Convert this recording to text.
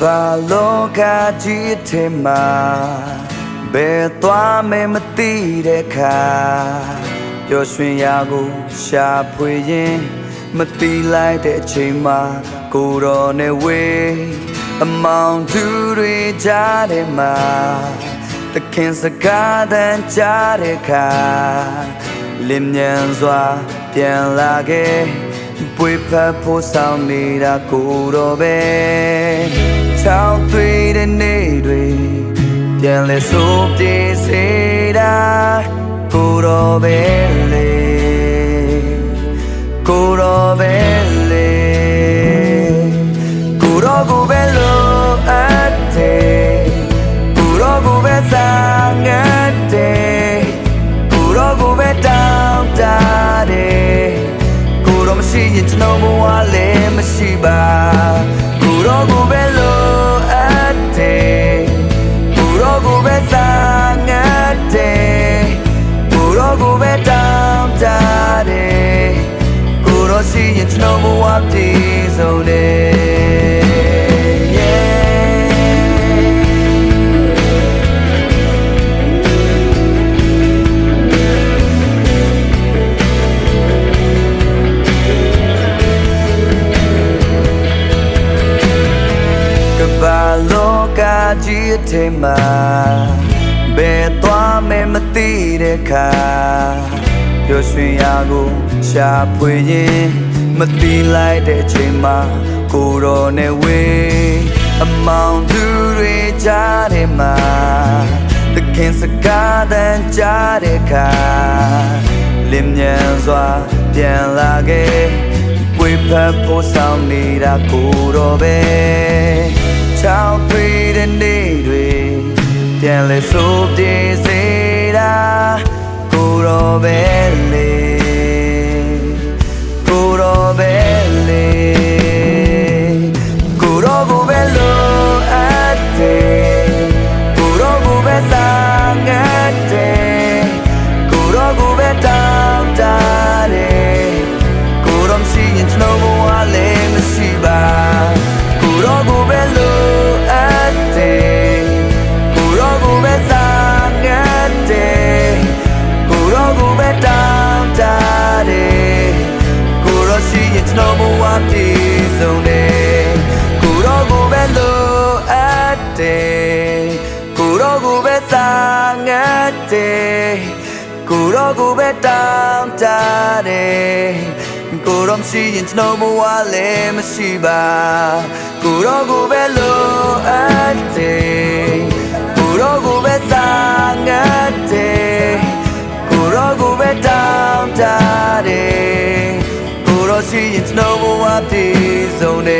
ဘာလောကကြီးထဲမှာဘယ်သွားမယ်မသိတဲ့ခါပျော်ရွှင်ရာကိုရှာဖွေရင်မသိလိုက်တဲ့အချိန်မှာကိုယ်တော်နဲ့ဝေးအမောင်သူတွေကြားထဲမှာသခင်စကားသံကြားတဲ့ခါလင်းမြန်စွာပြန်လာခဲ့ပွေဖက်ဖို့ဆောင်နေတာကိုယ်တော်ပဲချောင်းသွေးတဲ့နေ့တွေပြန်လဲဆိုပြေးစေတာကိုယ်တော်ပဲလေကိုယ်တော်ပဲလေကိုယ်တော်ကိုပဲလို့အပ်တယ်ကိုယ်တော်ကိုပဲစားငတ်တယ်ကိုယ်တော်ကိုပဲတောင်းတတယ်ကိုယ်တော်မရှိရင်ကျွန်တော်ဘဝလည်းမရှိပါကိုယ်တော်ကိုပဲလို့အပ်တယ်ကိုယ်တော်ကိုပဲစားငတ်တယ်ကိုယ်တော်ကိုပဲတောင်းတတယ်ကိုယ်တော်ရှိရင်ကျွန်တော်ဘဝပြည့်စုံတယ်လောကကြီးထဲမှာဘယ်သွားမယ်မသိတဲ့ခါပျော်ရွှင်ရာကိုရှာဖွေရင်မသိလိုက်တဲ့အချိန်မှာကိုယ်တော်နဲ့ဝေးအမောင်သူတွေကြားထဲမှာသခင်စကားသံကြားတဲ့ခါလင်းမြန်စွာပြန်လာခဲ့ပွေဖက်ဖို့ဆောင်နေတာကိုယ်တော်ပဲချောင်းသွေးတဲ့နေ့တွေပြန်လဲဆိုပြေးစေတာကိုယ်တော်ပဲလေကိုယ်တော်ပဲလေကိုယ်တော်ကိုပဲလို့အပ်တယ်ကိုယ်တော်ကိုပဲစားငတ်တယ်ကိုယ်တော်ကိုပဲတောင်းတတယ်ကိုယ်တော်ရှိရင်ကျွန်တော်ဘဝလည်းမရှိပါကိုယ်တော်ကိုပဲလို့ကျွန်တော်ဘဝပြည့်စုံတယ်ကိုယ်တော်ကိုပဲလို့အပ်တယ်ကိုယ်တော်ကိုပဲစားငတ်တယ်ကိုယ်တော်ကိုပဲတောင်းတတယ်ကိုယ်တော်ရှိရင်ကျွန်တော်ဘဝလည်းမရှိပါကိုယ်တော်ကိုပဲလို့အပ်တယ်ကိုယ်တော်ကိုပဲစားငတ်တယ်ကိုယ်တော်ကိုပဲတောင်းတတယ်ရှိရင်ကျွန်တော်ဘဝပြည့်စုံတယ်